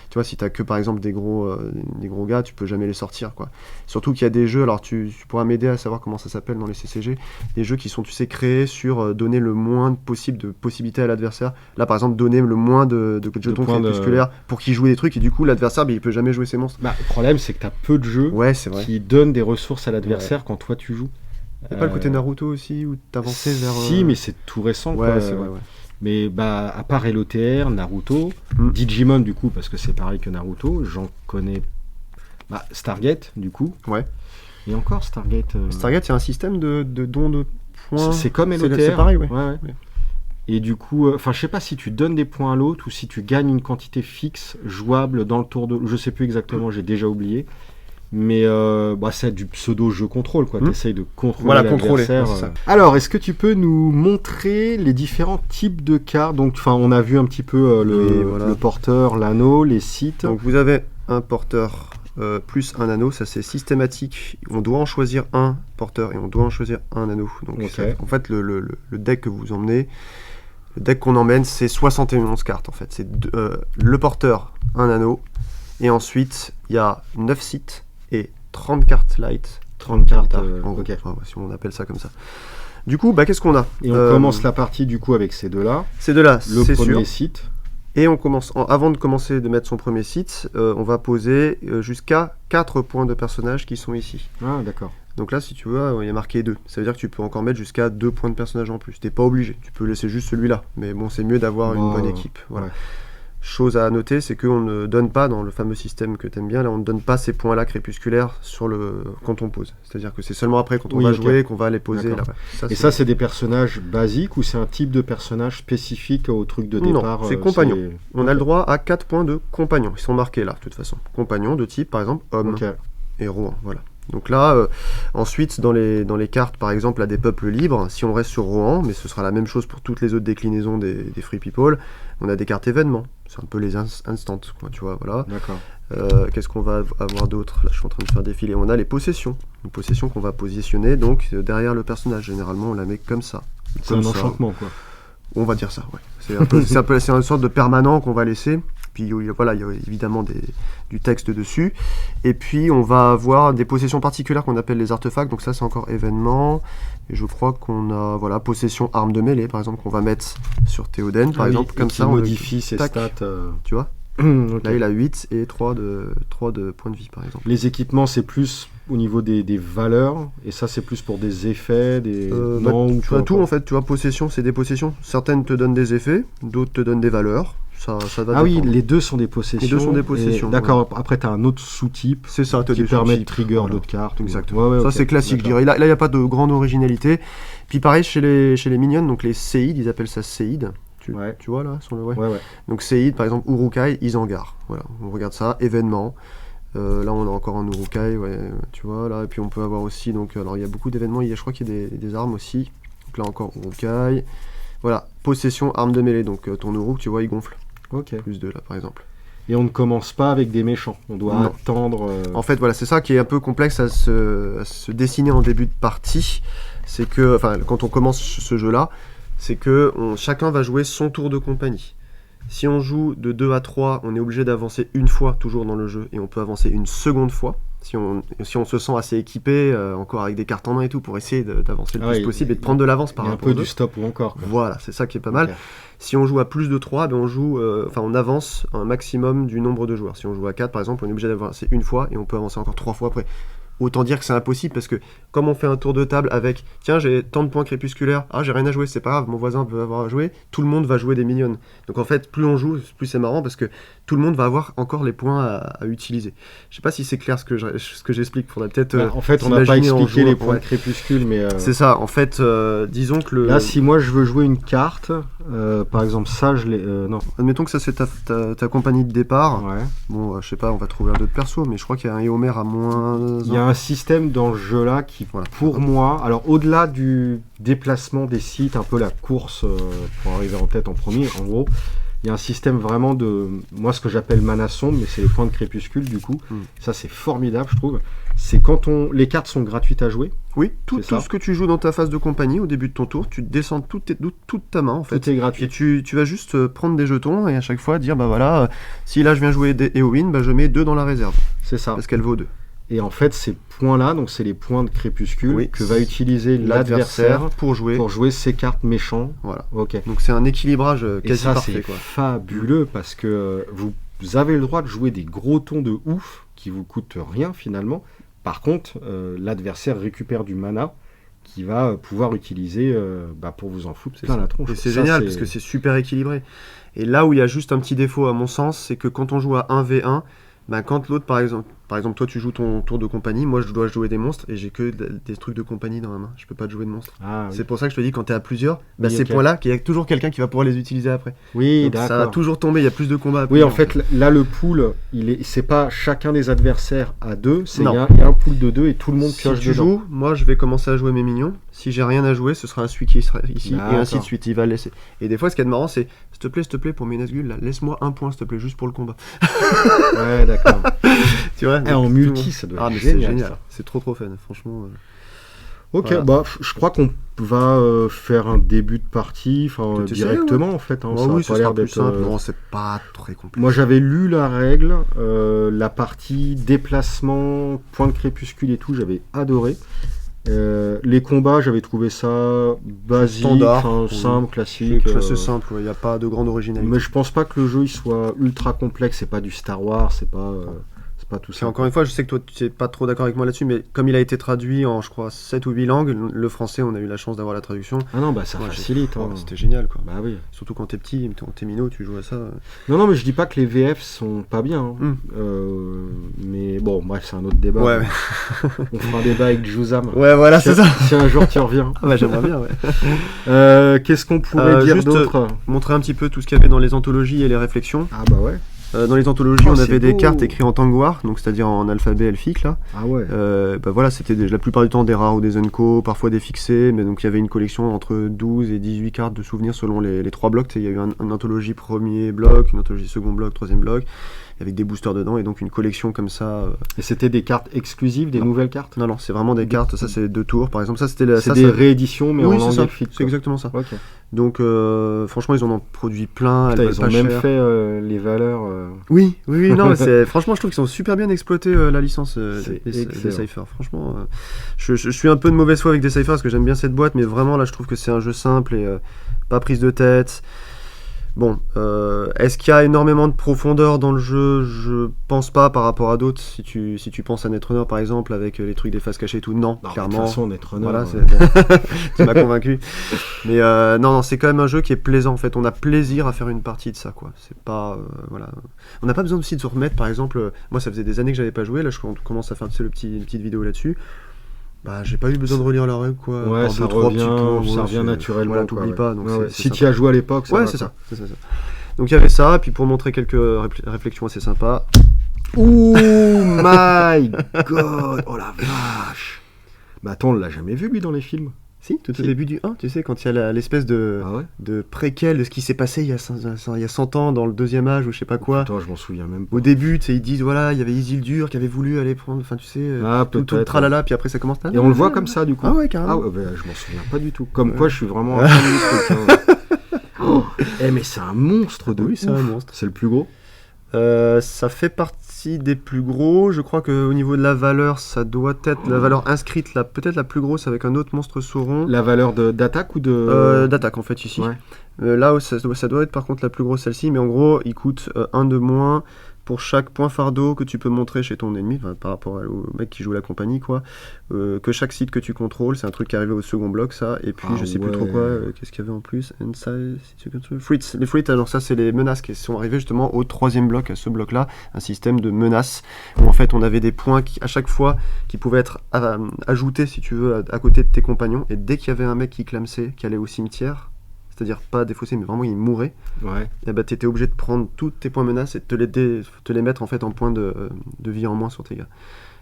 tu vois, si t'as que par exemple des gros gars, tu peux jamais les sortir quoi. Surtout qu'il y a des jeux, alors tu pourras m'aider à savoir comment ça s'appelle dans les CCG, des jeux qui sont, tu sais, créés sur donner le moins possible de possibilités à l'adversaire. Là par exemple, donner le moins de jetons crépusculaires pour qu'il joue des trucs, et du coup l'adversaire il peut jamais jouer ses monstres. Bah, le problème c'est que t'as peu de jeux qui donnent des ressources à l'adversaire quand toi tu joues. Y'a pas le côté Naruto aussi où t'avançais vers... Si, mais c'est tout récent quoi. C'est vrai, Mais bah, à part LOTR, Naruto, Digimon du coup, parce que c'est pareil que Naruto, j'en connais. Bah, Stargate du coup. Ouais. Et encore Stargate. Stargate, il y a un système de dons de points. C'est comme LOTR. C'est pareil, ouais. Et du coup, je sais pas si tu donnes des points à l'autre ou si tu gagnes une quantité fixe jouable dans le tour de. Je sais plus exactement, j'ai déjà oublié. Mais c'est du pseudo-jeu contrôle, quoi. T'essayes de contrôler l'adversaire. Alors, est-ce que tu peux nous montrer les différents types de cartes? Donc, on a vu un petit peu le porteur, l'anneau, les sites. Donc, vous avez un porteur plus un anneau, ça c'est systématique. On doit en choisir un porteur et on doit en choisir un anneau. Donc, en fait, le deck que vous emmenez, le deck qu'on emmène, c'est 71 cartes, en fait. C'est le porteur, un anneau, et ensuite, il y a 9 sites et 30 cartes light, 30 cartes dark, si on appelle ça comme ça. Du coup, qu'est-ce qu'on a? Et on commence la partie du coup avec ces deux-là. Ces deux-là, le premier site. Et on commence, avant de commencer de mettre son premier site, on va poser jusqu'à 4 points de personnages qui sont ici. Ah, d'accord. Donc là, si tu veux, il y a marqué 2. Ça veut dire que tu peux encore mettre jusqu'à 2 points de personnage en plus. T'es pas obligé, tu peux laisser juste celui-là. Mais bon, c'est mieux d'avoir une bonne équipe. Voilà. Ouais. Chose à noter, c'est qu'on ne donne pas, dans le fameux système que tu aimes bien, là, on ne donne pas ces points-là crépusculaires quand on pose. C'est-à-dire que c'est seulement après, quand on va jouer, qu'on va les poser. Là, ça, c'est des personnages basiques ou c'est un type de personnage spécifique au truc de départ? Non, c'est compagnon. On a le droit à 4 points de compagnon. Ils sont marqués là, de toute façon. Compagnon de type, par exemple, homme et Rohan. Voilà. Donc là, ensuite, dans les cartes, par exemple, à des peuples libres, si on reste sur Rohan, mais ce sera la même chose pour toutes les autres déclinaisons des Free People, on a des cartes événements. C'est un peu les instants, quoi, tu vois, voilà. D'accord. Qu'est-ce qu'on va avoir d'autre? Là, je suis en train de faire défiler. On a les possessions. Une possession qu'on va positionner, donc, derrière le personnage. Généralement, on la met comme ça. C'est un enchantement, quoi. On va dire ça, ouais. C'est une sorte de permanent qu'on va laisser. Puis voilà, il y a évidemment du texte dessus. Et puis on va avoir des possessions particulières qu'on appelle les artefacts. Donc ça c'est encore événement. Et je crois qu'on a possession arme de mêlée par exemple qu'on va mettre sur Théoden par exemple. Comme ça on modifie ses stats. Tu vois. Là il a 8 et 3 de points de vie par exemple. Les équipements c'est plus au niveau des valeurs et ça c'est plus pour des effets, tu as tout en fait, tu vois, possession c'est des possessions. Certaines te donnent des effets, d'autres te donnent des valeurs. Ça va oui, les deux sont des possessions. Les deux sont des possessions. D'accord, après tu as un autre sous-type qui permet de trigger d'autres cartes. Exactement. Ça c'est classique, je dirais. Là il n'y a pas de grande originalité. Puis pareil chez les minions, donc les séides, ils appellent ça séides. Tu vois là sur le Donc séides, par exemple Uruk-hai, Isengard. Voilà, on regarde ça, événement. Là on a encore un Uruk-hai, tu vois là. Et puis on peut avoir aussi, donc alors il y a beaucoup d'événements. Je crois qu'il y a des armes aussi. Donc là encore Uruk-hai. Voilà, possession, arme de mêlée. Donc ton Uruk, tu vois, il gonfle. Plus 2 là par exemple. Et on ne commence pas avec des méchants, on doit attendre... En fait voilà, c'est ça qui est un peu complexe à se dessiner en début de partie. C'est que, quand on commence ce jeu là, c'est que chacun va jouer son tour de compagnie. Si on joue de 2 à 3, on est obligé d'avancer une fois toujours dans le jeu et on peut avancer une seconde fois. Si on se sent assez équipé, encore avec des cartes en main et tout, pour essayer d'avancer le plus possible et de prendre de l'avance par rapport à un peu du stop ou encore. Voilà, c'est ça qui est pas mal. Si on joue à plus de 3, on avance un maximum du nombre de joueurs. Si on joue à 4, par exemple, on est obligé d'avancer une fois et on peut avancer encore 3 fois après. autant dire que c'est impossible, parce que comme on fait un tour de table avec tiens, j'ai tant de points crépusculaires, ah, j'ai rien à jouer, c'est pas grave, mon voisin peut avoir à jouer, tout le monde va jouer des minions. Donc en fait, plus on joue, plus c'est marrant, parce que tout le monde va avoir encore les points à utiliser. Je sais pas si c'est clair ce que j'explique, faudrait peut-être. En fait, on n'a pas s'imaginer en expliqué jouant, les points ouais. de crépuscule, mais C'est ça, en fait, disons que là, si moi je veux jouer une carte, par exemple, ça, je l'ai. Non. admettons que ça c'est ta compagnie de départ. Ouais. Bon, je sais pas, on va trouver un autre perso, mais je crois qu'il y a un Éomer à moins. Il y a un système dans le jeu là qui, Voilà. pour moi, alors au-delà du déplacement des sites, un peu la course pour arriver en tête en premier, en gros, il y a un système vraiment de, moi ce que j'appelle mana sombre, mais c'est les points de crépuscule du coup. Ça c'est formidable, je trouve. C'est quand les cartes sont gratuites à jouer. Oui, tout C'est ça. ce que tu joues dans ta phase de compagnie au début de ton tour, tu descends toute ta main en fait. Tout est gratuit. Et tu vas juste prendre des jetons et à chaque fois dire bah voilà, si là je viens jouer des Éowyn, bah je mets 2 dans la réserve C'est ça. parce qu'elle vaut 2. Et en fait, ces points-là, donc c'est les points de crépuscule Oui. que va utiliser l'adversaire pour jouer. pour jouer ses cartes méchants. Voilà. Ok. Donc c'est un équilibrage Et quasi ça, parfait c'est quoi. fabuleux parce que vous avez le droit de jouer des gros tons de ouf qui vous coûtent rien finalement. Par contre, l'adversaire récupère du mana qui va pouvoir utiliser pour vous en foutre plein la tronche. Et c'est Ça, génial parce que c'est super équilibré. Et là où il y a juste un petit défaut à mon sens, c'est que quand on joue à 1v1, quand l'autre par exemple toi tu joues ton tour de compagnie, moi je dois jouer des monstres et j'ai que des trucs de compagnie dans la main, je peux pas te jouer de monstres. Ah, oui. C'est pour ça que je te dis quand t'es à plusieurs, Oui, ces ok. points-là, qu'il y a toujours quelqu'un qui va pouvoir les utiliser après. Oui, Donc, ça va d'accord. toujours tomber, il y a plus de combats. à Oui, plusieurs, en fait, là, le pool, c'est pas chacun des adversaires à deux, il y Non. a un pool de deux et tout le monde Si pioche tu dedans. joues, moi je vais commencer à jouer mes minions. Si j'ai rien à jouer, ce sera celui qui sera ici et ainsi de D'accord. suite. Il va laisser. Et des fois, ce qui est marrant, c'est s'il te plaît, pour mes Nazgûl, là, laisse-moi un point, s'il te plaît, juste pour le combat. Ouais, d'accord. Tu vois En donc, multi, tout- ça doit Ah, être mais génial. c'est génial. Ça. C'est trop fun, franchement. Ok, Voilà. je crois qu'on va faire un début de partie Tout essayer, directement en fait. Hein, Ah ça a oui, pas ce l'air sera plus d'être. simple. Non, c'est pas très compliqué. Moi j'avais lu la règle, la partie déplacement, point de crépuscule et tout, j'avais adoré. Les combats, j'avais trouvé ça basique, Standard, oui. simple, classique. C'est assez simple, il n'y a pas de grande originalité. Mais je pense pas que le jeu il soit ultra complexe, c'est pas du Star Wars, c'est pas tout Et ça. encore une fois, je sais que toi, tu n'es pas trop d'accord avec moi là-dessus, mais comme il a été traduit en, je crois, 7 ou 8 langues, le français, on a eu la chance d'avoir la traduction. Ah non, ça Ouais, facilite. Hein. C'était génial, quoi. Bah oui. Surtout quand t'es petit, t'es minot, tu joues à ça. Non, mais je dis pas que les VF sont pas bien. Hein. Mais bon, bref, c'est un autre débat. Ouais, On fera un débat avec Juzam. ouais, voilà, c'est ça. Si un jour tu reviens. Ah bah, j'aimerais bien, ouais. Qu'est-ce qu'on pourrait dire juste, d'autre Montrer un petit peu tout ce qu'il y avait dans les anthologies et les réflexions. Ah bah ouais. Dans les anthologies, Oh, on c'est avait des beau. cartes écrites en Tangwar, donc c'est-à-dire en alphabet elfique, là. Ah ouais. Voilà, c'était la plupart du temps des rares ou des unco, parfois des fixés, mais donc il y avait une collection entre 12 et 18 cartes de souvenirs selon les 3 blocs. Il y a eu une anthologie premier bloc, une anthologie second bloc, troisième bloc, avec des boosters dedans, et donc une collection comme ça. Et c'était des cartes exclusives, des Non. nouvelles cartes Non, c'est vraiment des cartes, ça c'est 2 tours, par exemple. Ça c'était C'est des rééditions, mais Oui, en c'est langue ça, elfique. c'est quoi. exactement ça. Ok. Donc franchement, ils en ont produit plein, Putain, elles ils valent ont pas même cher. fait les valeurs. Oui, non, mais franchement, je trouve qu'ils ont super bien exploité la licence C'est des excellent. Cypher. Franchement, je suis un peu de mauvaise foi avec des Cypher parce que j'aime bien cette boîte, mais vraiment là, je trouve que c'est un jeu simple et pas prise de tête. Bon, est-ce qu'il y a énormément de profondeur dans le jeu? Je pense pas par rapport à d'autres. Si tu penses à Netrunner par exemple, avec les trucs des faces cachées et tout, non, Non, de clairement. toute façon, Netrunner. Voilà, tu m'as convaincu. Mais non, c'est quand même un jeu qui est plaisant en fait. On a plaisir à faire une partie de ça, quoi. C'est pas, voilà. On n'a pas besoin aussi de se remettre, par exemple. Moi, ça faisait des années que j'avais pas joué. Là, je commence à faire une petite vidéo là-dessus. Bah, j'ai pas eu besoin de relire la règle, quoi. Ouais, Par ça deux, trois petits points, revient, ça ouais, revient c'est- naturellement. Voilà, quoi, t'oublies ouais. pas. Donc Ouais, ouais. c'est Si tu sympa. as joué à l'époque, ça Ouais, va, c'est quoi. ça. Donc il y avait ça, puis pour montrer quelques réflexions assez sympas. Oh my god! Oh la vache! Bah attends, on l'a jamais vu lui dans les films. Si, tout au Si. début du 1, tu sais, quand il y a l'espèce de Ah ouais? préquel de ce qui s'est passé il y a 100 ans dans le deuxième âge ou je sais pas quoi. Putain, je m'en souviens même pas. Au début, tu sais, ils disent voilà, il y avait Isildur qui avait voulu aller prendre, enfin tu sais, Ah, tout le peut-être. tralala, puis après ça commence. Et on le voit comme ça du coup. Ah ouais, carrément. Ah ouais, bah, je m'en souviens pas du tout. Comme Ouais. quoi, je suis vraiment un fan du truc. Hein. Oh, mais c'est un monstre de Oui, ouf. c'est un monstre. C'est le plus gros. Ça fait partie des plus gros. Je crois qu'au niveau de la valeur, ça doit être la valeur inscrite, peut-être la plus grosse avec un autre monstre sauron. La valeur d'attaque ou de. D'attaque en fait ici. Ouais. Là, ça doit être par contre la plus grosse celle-ci, mais en gros, il coûte 1 de moins pour chaque point fardeau que tu peux montrer chez ton ennemi, par rapport au mec qui joue la compagnie, quoi, que chaque site que tu contrôles, c'est un truc qui est arrivé au second bloc, ça, et puis je sais plus trop quoi, qu'est-ce qu'il y avait en plus, Fritz, les Fritz, alors ça c'est les menaces qui sont arrivées justement au 3e bloc, à ce bloc-là, un système de menaces, où en fait on avait des points à chaque fois qui pouvaient être ajoutés, si tu veux, à côté de tes compagnons, et dès qu'il y avait un mec qui clamsait, qui allait au cimetière, c'est-à-dire pas défaussé, mais vraiment il mourait, et bah t'étais obligé de prendre tous tes points menaces et de te les mettre en fait en points de vie en moins sur tes gars.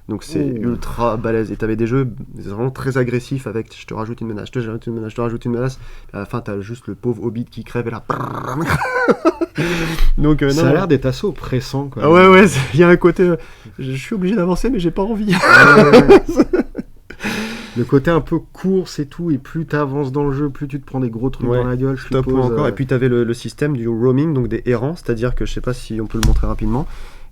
Donc c'est ultra balèze, et t'avais des jeux vraiment très agressifs avec je te rajoute une menace, je te rajoute une menace, je te rajoute une menace, et à la fin t'as juste le pauvre Hobbit qui crève et là... Donc, ça a l'air d'être assez oppressant, quoi. Ah ouais, il y a un côté... je suis obligé d'avancer mais j'ai pas envie. Le côté un peu course et tout, et plus t'avances dans le jeu, plus tu te prends des gros trucs dans la gueule, je suppose. Encore. Et puis t'avais le système du roaming, donc des errants, c'est-à-dire que je sais pas si on peut le montrer rapidement.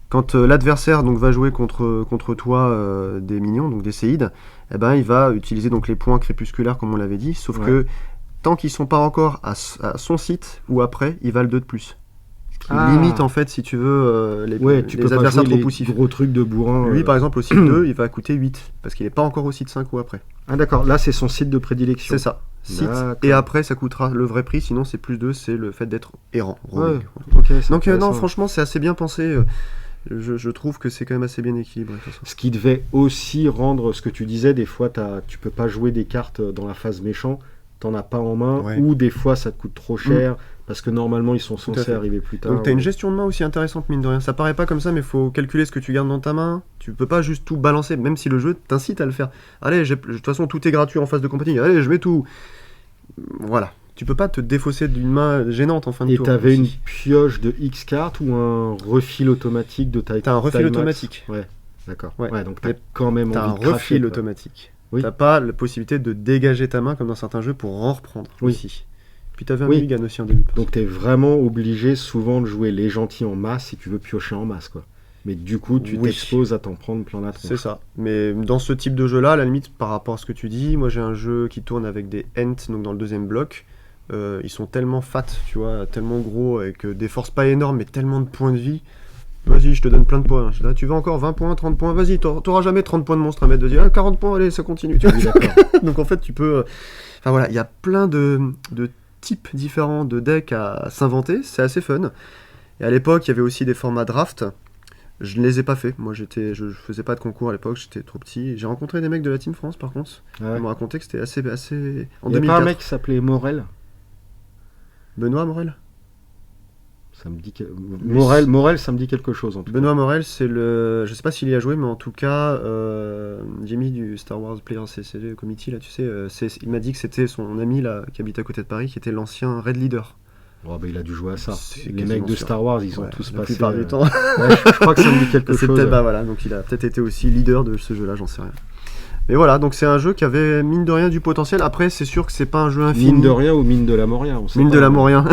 Quand l'adversaire donc va jouer contre toi des minions, donc des séides, eh ben il va utiliser donc les points crépusculaires comme on l'avait dit, sauf que tant qu'ils sont pas encore à son site ou après, il va le 2 de plus. Limite en fait si tu veux les adversaires trop poussifs. Gros trucs de bourrin. Lui par exemple au site 2 il va coûter 8 parce qu'il est pas encore au site 5 ou après. Ah d'accord, là c'est son site de prédilection. C'est ça. Site, et après ça coûtera le vrai prix, sinon c'est plus 2, c'est le fait d'être errant. Donc non franchement c'est assez bien pensé. Je trouve que c'est quand même assez bien équilibré. Ce qui devait aussi rendre ce que tu disais, des fois tu peux pas jouer des cartes dans la phase méchant, t'en as pas en main, ou des fois ça te coûte trop cher. Parce que normalement ils sont censés arriver plus tard. Donc t'as une gestion de main aussi intéressante mine de rien. Ça paraît pas comme ça mais faut calculer ce que tu gardes dans ta main. Tu peux pas juste tout balancer même si le jeu t'incite à le faire. Allez, de toute façon tout est gratuit en phase de compagnie. Allez, je mets tout. Voilà. Tu peux pas te défausser d'une main gênante en fin de tour. Et t'avais une pioche de X cartes ou un refil automatique de taille. T'as un refil automatique. Ouais, d'accord. Ouais, donc t'as quand même un refil automatique. T'as pas la possibilité de dégager ta main comme dans certains jeux pour en reprendre aussi. Puis t'avais un mulligan aussi en début. Donc t'es vraiment obligé souvent de jouer les gentils en masse si tu veux piocher en masse, quoi. Mais du coup, tu t'exposes à t'en prendre plein la tronche. C'est ça. Mais dans ce type de jeu-là, à la limite, par rapport à ce que tu dis, moi j'ai un jeu qui tourne avec des Ents, donc dans le 2e bloc. Ils sont tellement fat, tu vois, tellement gros, avec des forces pas énormes, mais tellement de points de vie. Vas-y, je te donne plein de points. Là, tu veux encore 20 points, 30 points, vas-y, t'auras jamais 30 points de monstre à mettre de dire 40 points, allez, ça continue. Tu vois. Donc en fait, tu peux... Enfin voilà, il y a plein de types différents de decks à s'inventer, c'est assez fun. Et à l'époque, il y avait aussi des formats draft. Je ne les ai pas fait. Moi, je faisais pas de concours à l'époque, j'étais trop petit. J'ai rencontré des mecs de la Team France, par contre. Ils m'ont raconté que c'était assez... En 2004. Il n'y a pas un mec qui s'appelait Morel ? Benoît Morel ? Ça me dit Morel, ça me dit quelque chose en tout Benoît Morel, c'est le... Je sais pas s'il y a joué, mais en tout cas, Jimmy du Star Wars Player CCG Committee, là, tu sais, il m'a dit que c'était son ami là, qui habite à côté de Paris, qui était l'ancien Raid Leader. Oh, bah, il a dû jouer à ça. Les mecs de Star Wars, ils ont tous passé... La plupart du temps. Je crois que ça me dit quelque chose. Voilà, donc il a peut-être été aussi leader de ce jeu-là, j'en sais rien. Mais voilà, donc c'est un jeu qui avait mine de rien du potentiel. Après, c'est sûr que c'est pas un jeu infini. Mine de rien ou mine de la Moria, Mine de la Moria.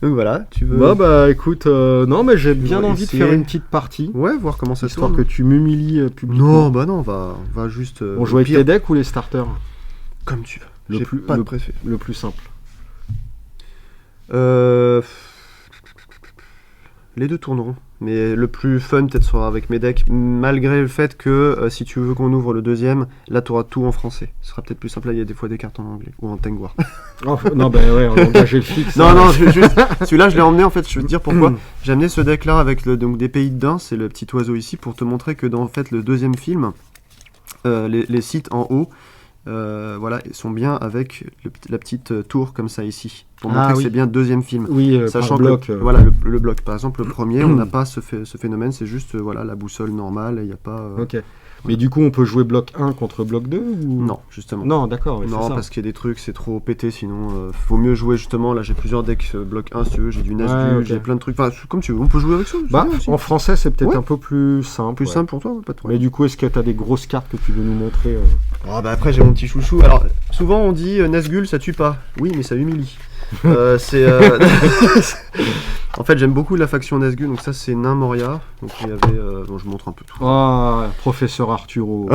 Donc voilà, tu veux... Bah écoute, non mais j'ai bien envie de faire une petite partie. Ouais, voir comment ça se tourne. Histoire que tu m'humilies publiquement. Non, on va juste... on joue avec les decks ou les starters ? Comme tu veux. Pas de préfet. Le plus simple. Les deux tourneront. Mais le plus fun peut-être sera avec mes decks, malgré le fait que si tu veux qu'on ouvre le 2e, là tu auras tout en français. Ce sera peut-être plus simple, là il y a des fois des cartes en anglais, ou en Tengwar. Non, bah ouais, en langage elfique. Non, celui-là je l'ai emmené en fait, je vais te dire pourquoi. J'ai amené ce deck là avec donc des pays de Dain, c'est le petit oiseau ici, pour te montrer que dans en fait, le 2e film, les sites en haut, voilà, sont bien avec la petite tour comme ça ici. Pour montrer que c'est bien 2e film. Oui, sachant bloc, que voilà, le bloc. Par exemple, le premier, on n'a pas ce phénomène, c'est juste voilà, la boussole normale, il n'y a pas... Ok. Mais du coup, on peut jouer bloc 1 contre bloc 2 ou... Non, justement. Non, d'accord. Non, parce qu'il y a des trucs, c'est trop pété, sinon faut mieux jouer justement. Là, j'ai plusieurs decks bloc 1 si tu veux, j'ai du Nazgûl, j'ai plein de trucs. Enfin, comme tu veux, on peut jouer avec ça. En français, c'est peut-être un peu plus simple. Plus simple pour toi, pas de problème. Mais du coup, est-ce que tu as des grosses cartes que tu veux nous montrer Après, j'ai mon petit chouchou. Alors, souvent on dit Nazgûl, ça tue pas. Oui, mais ça humilie. C'est en fait j'aime beaucoup la faction Nazgûl, donc ça c'est Nain Moria, donc il y avait bon, je montre un peu tout. Oh, professeur Arturo.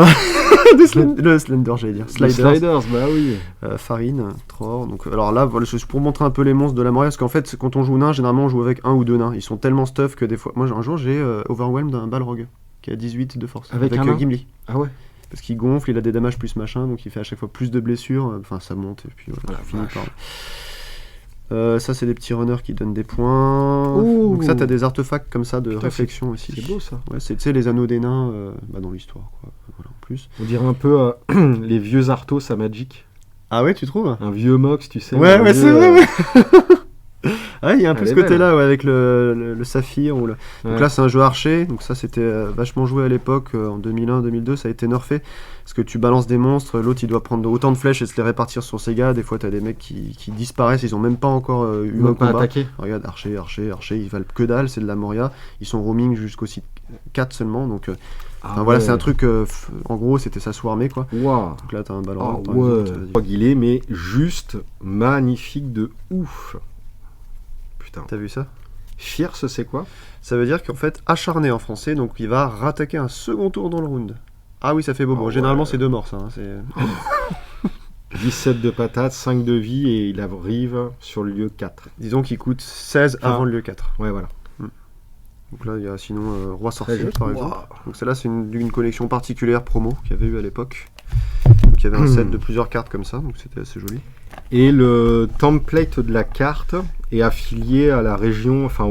Le Slender, j'allais dire. Les Sliders, bah oui. Farine, Tror. Donc, alors là, voilà, c'est pour montrer un peu les monstres de la Moria, parce qu'en fait, quand on joue nain, généralement on joue avec un ou deux nains. Ils sont tellement stuff que des fois. Moi, un jour, j'ai Overwhelmed un Balrog qui a 18 de force. Avec un nain Gimli. Ah ouais. Parce qu'il gonfle, il a des damages plus machin, donc il fait à chaque fois plus de blessures. Enfin, ça monte, et puis voilà, Ah, fini vache. par. Ça, c'est des petits runners qui donnent des points. Ouh. Donc, ça, t'as des artefacts comme ça de Putain, réflexion aussi. C'est beau ça. Ouais, c'est, tu sais, les anneaux des nains dans l'histoire, quoi. Voilà, en plus. On dirait un peu les vieux Arthos à Magic. Ah ouais, tu trouves? Un vieux Mox, tu sais. Ouais, un ouais, vieux, c'est vrai, ouais. Ah, il y a un peu Elle ce est belle. côté-là, ouais, avec le saphir. Ou le... Donc Ouais. là, c'est un jeu archer. Donc ça, c'était vachement joué à l'époque, en 2001-2002. Ça a été nerfé. Parce que tu balances des monstres, l'autre, il doit prendre autant de flèches et se les répartir sur ses gars. Des fois, t'as des mecs qui disparaissent. Ils ont même pas encore eu un Même pas combat. attaqué. Regarde, archer, ils valent que dalle. C'est de la Moria. Ils sont roaming jusqu'au site 4 seulement. Donc Ah voilà, ouais. c'est un truc... en gros, c'était sa armée, quoi. Waouh. Donc là, t'as un Ah Balrog, par ouais. exemple. Je crois qu'il est, mais juste magnifique de ouf. Putain. T'as vu ça? Fierce, c'est quoi? Ça veut dire qu'en fait, acharné en français, donc il va rattaquer un second tour dans le round. Ah oui, ça fait beau. Ah ouais. Généralement, c'est 2 morts, ça. Hein, c'est... 17 de patates, 5 de vie et il arrive sur le lieu 4. Disons qu'il coûte 16 Ah. avant le lieu 4. Ouais, voilà. Donc là, il y a sinon Roi Sorcier, Très par joli. exemple. Wow. Donc celle-là, c'est une collection particulière promo qu'il y avait eu à l'époque. Donc il y avait un set de plusieurs cartes comme ça, donc c'était assez joli. Et le template de la carte est affilié à la région, enfin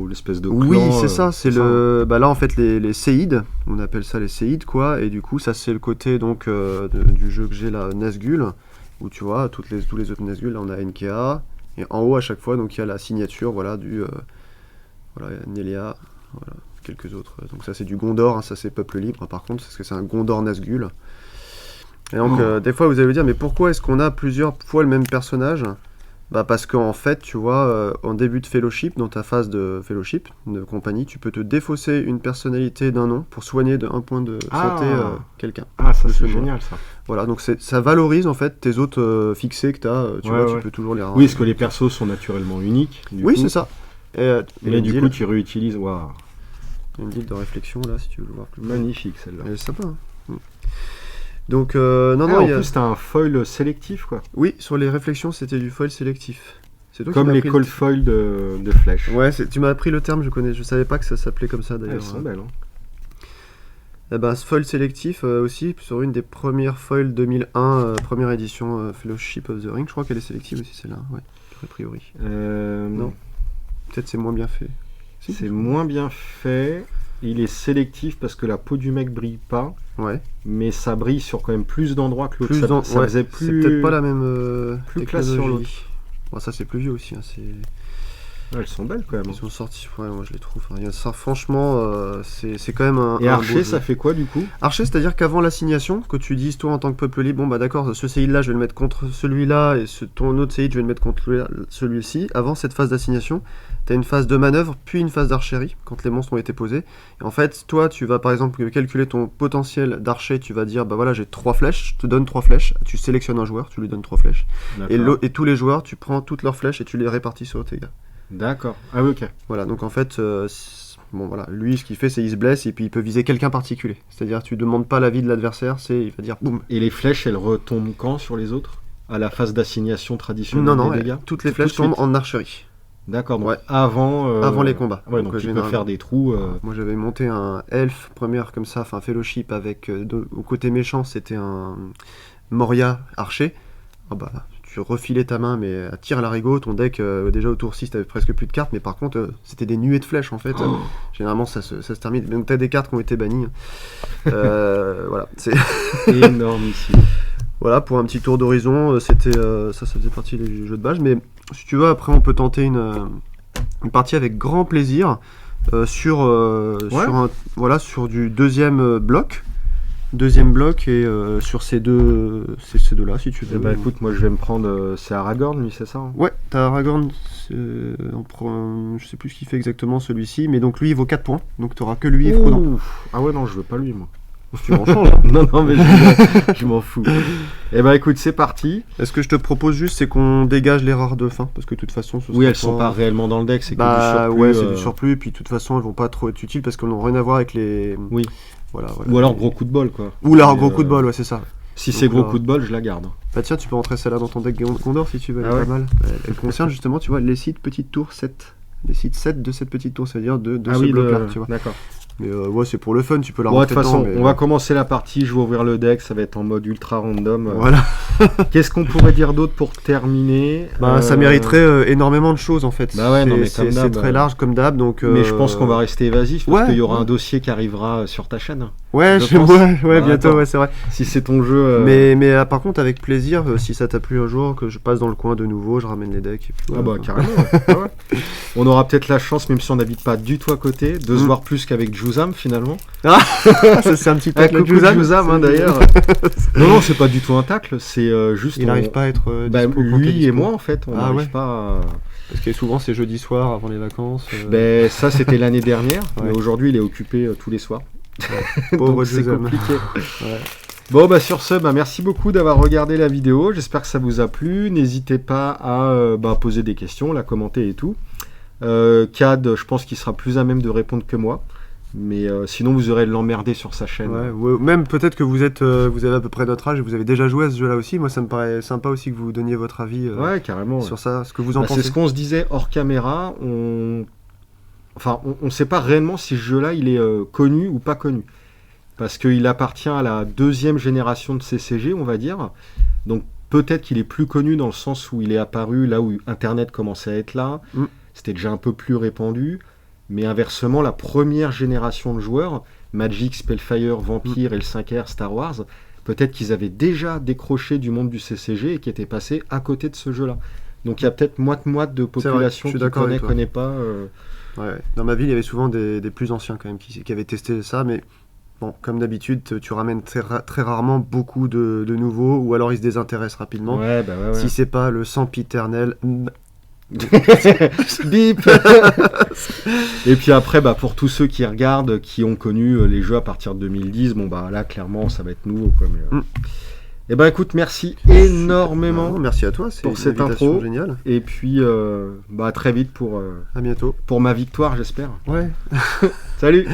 l'espèce de clan. Oui, c'est ça, c'est le... Bah là, en fait, les séides, on appelle ça les séides, quoi, et du coup, ça, c'est le côté, donc, du jeu que j'ai, là, Nazgûl, où, tu vois, tous les autres Nazgûl, là, on a NKA, et en haut, à chaque fois, donc, il y a la signature, voilà, voilà, Nelia, voilà, quelques autres. Donc ça, c'est du Gondor, hein, ça, c'est peuple libre, par contre, parce que c'est un Gondor Nazgûl. Et donc, des fois, vous allez vous dire, mais pourquoi est-ce qu'on a plusieurs fois le même personnage ? Bah parce qu'en fait, tu vois, en début de fellowship, dans ta phase de fellowship, de compagnie, tu peux te défausser une personnalité d'un nom pour soigner de 1 point de santé quelqu'un. Ah, ça de c'est ce nom. génial ça. Voilà, donc ça valorise en fait tes autres fixés que tu as, tu Ouais, vois, ouais. tu peux toujours les Oui, parce que les persos sont naturellement uniques. Oui, coup. c'est ça. Et du coup, tu réutilises. Waouh, une deal de réflexion là, si tu veux le voir plus près. magnifique celle-là. Elle est sympa. Hein. Donc, non, En il y a... plus, t'as un foil sélectif quoi. Oui, sur les réflexions, c'était du foil sélectif. C'est toi qui Comme m'as les appris cold foils de flèche. Ouais, tu m'as appris le terme, je savais pas que ça s'appelait comme ça d'ailleurs. Elles sont belles. Hein. Eh ben, ce foil sélectif aussi, sur une des premières foils 2001, première édition Fellowship of the Ring, je crois qu'elle est sélective aussi celle-là, ouais, a priori. Non. Peut-être c'est moins bien fait. Si, C'est moins bien fait. Il est sélectif parce que la peau du mec brille pas, Ouais. mais ça brille sur quand même plus d'endroits que l'autre. Plus Ça, dans- ça ouais, faisait C'est plus. peut-être pas la même plus classe sur technologie. Bon, ça c'est plus vieux aussi, hein, c'est... Ouais, elles sont belles quand même. Ils sont sortis, ouais, moi je les trouve. Enfin, ça, franchement, c'est quand même un. Et un Archer, beau jeu. ça fait quoi du coup? Archer, c'est-à-dire qu'avant l'assignation, que tu dises toi en tant que peuple libre, bon bah d'accord, ce séide-là je vais le mettre contre celui-là, et ton autre séide je vais le mettre contre celui-ci. Avant cette phase d'assignation, tu as une phase de manœuvre, puis une phase d'archérie, quand les monstres ont été posés. Et en fait, toi, tu vas par exemple calculer ton potentiel d'archer, tu vas dire, bah voilà, j'ai 3 flèches, je te donne 3 flèches, tu sélectionnes un joueur, tu lui donnes 3 flèches. D'accord. Et tous les joueurs, tu prends toutes leurs flèches et tu les répartis sur tes gars. D'accord. Ah oui, ok. Voilà, donc en fait, bon voilà, lui ce qu'il fait c'est il se blesse et puis il peut viser quelqu'un particulier. C'est-à-dire tu demandes pas l'avis de l'adversaire, il va dire boum. Et les flèches, elles retombent quand sur les autres? À la phase d'assignation traditionnelle Non, non, des dégâts? toutes les Tout flèches de suite. tombent en archerie. D'accord, donc Ouais. avant... Avant les combats. Ouais, Donc, donc tu peux généralement. faire des trous... Moi j'avais monté un elfe première comme ça, enfin fellowship avec au côté méchant c'était un Moria archer. Ah bah tu refilais ta main mais à tir à l'arigot, ton deck déjà au tour 6 t'avais presque plus de cartes mais par contre c'était des nuées de flèches en fait. Généralement ça se termine, donc t'as des cartes qui ont été bannies. Voilà, c'est énorme ici. voilà pour un petit tour d'horizon, c'était ça faisait partie des jeux de base, mais si tu veux après on peut tenter une partie avec grand plaisir sur sur du deuxième bloc. Deuxième bloc et sur ces deux-là, si tu veux. Eh ben, écoute, moi je vais me prendre... c'est Aragorn, lui, c'est ça hein? Ouais, t'as Aragorn, je sais plus ce qu'il fait exactement celui-ci, mais donc lui il vaut 4 points, donc t'auras que lui et Frodon. Ouh. Ah ouais, non, je veux pas lui, moi. Si tu m'en changes. Non, mais je m'en fous. Eh ben écoute, c'est parti. Est-ce que je te propose juste, c'est qu'on dégage les rares de fin, parce que de toute façon, Oui, elles sont pas réellement dans le deck, c'est que du surplus. Ouais, c'est du surplus, et puis de toute façon, elles vont pas trop être utiles parce qu'elles n'ont rien à voir avec les. Oui. Voilà. Ou alors gros coup de bol, quoi. Ou alors gros coup de bol, ouais, c'est ça. Si c'est gros coup de bol, je la garde. Bah tiens, tu peux rentrer celle-là dans ton deck Gondor si tu veux, elle est pas mal. Elle concerne justement, tu vois, les sites petite tour 7. Les sites 7 de cette petite tour, c'est-à-dire de ce bloc-là, tu vois. D'accord. Mais ouais, c'est pour le fun, tu peux la De rentrer toute façon, dedans, on va commencer la partie, je vais ouvrir le deck, ça va être en mode ultra random. Voilà. Qu'est-ce qu'on pourrait dire d'autre pour terminer? Ça mériterait énormément de choses en fait. Bah ouais, non, mais comme d'hab, c'est très large comme d'hab, donc. Mais je pense qu'on va rester évasif parce qu'il y aura un dossier qui arrivera sur ta chaîne. Ouais, bientôt, ouais, c'est vrai. Si c'est ton jeu. Mais par contre, avec plaisir, si ça t'a plu un jour, que je passe dans le coin de nouveau, je ramène les decks. Et puis, bah carrément. Ouais. On aura peut-être la chance, même si on n'habite pas du tout à côté, de se voir plus qu'avec Juzam finalement. Ah, ça c'est un petit tacle de Juzam d'ailleurs. Non, c'est pas du tout un tacle, c'est juste. Il n'arrive pas à être. Lui et moi en fait, on n'arrive pas à. Parce que souvent c'est jeudi soir avant les vacances. Ça c'était l'année dernière, mais aujourd'hui il est occupé tous les soirs. Pauvre c'est compliqué. Bon sur ce, merci beaucoup d'avoir regardé la vidéo, j'espère que ça vous a plu, n'hésitez pas à poser des questions, la commenter et tout. Cad, je pense qu'il sera plus à même de répondre que moi, mais sinon vous aurez l'emmerder sur sa chaîne. Ouais, même peut-être que vous avez à peu près notre âge et vous avez déjà joué à ce jeu là aussi, moi ça me paraît sympa aussi que vous donniez votre avis carrément, sur ça, ce que vous en pensez. C'est ce qu'on se disait hors caméra, on sait pas réellement si ce jeu-là il est connu ou pas connu. Parce qu'il appartient à la deuxième génération de CCG, on va dire. Donc peut-être qu'il est plus connu dans le sens où il est apparu là où Internet commençait à être là. C'était déjà un peu plus répandu. Mais inversement, la première génération de joueurs, Magic, Spellfire, Vampire et le 5R Star Wars, peut-être qu'ils avaient déjà décroché du monde du CCG et qui étaient passés à côté de ce jeu-là. Donc il y a peut-être moite-moite de population qui connaît pas. Ouais. Dans ma ville, il y avait souvent des plus anciens quand même qui avaient testé ça, mais bon, comme d'habitude, tu ramènes très rarement beaucoup de nouveaux, ou alors ils se désintéressent rapidement. Ouais. Si c'est pas le sempiternel. Bip. Et puis après, pour tous ceux qui regardent, qui ont connu les jeux à partir de 2010, là clairement ça va être nouveau, quoi. Mais, écoute, merci énormément. Merci à toi, pour cette intro géniale. Et puis à très vite pour à bientôt pour ma victoire, j'espère. Ouais. Salut.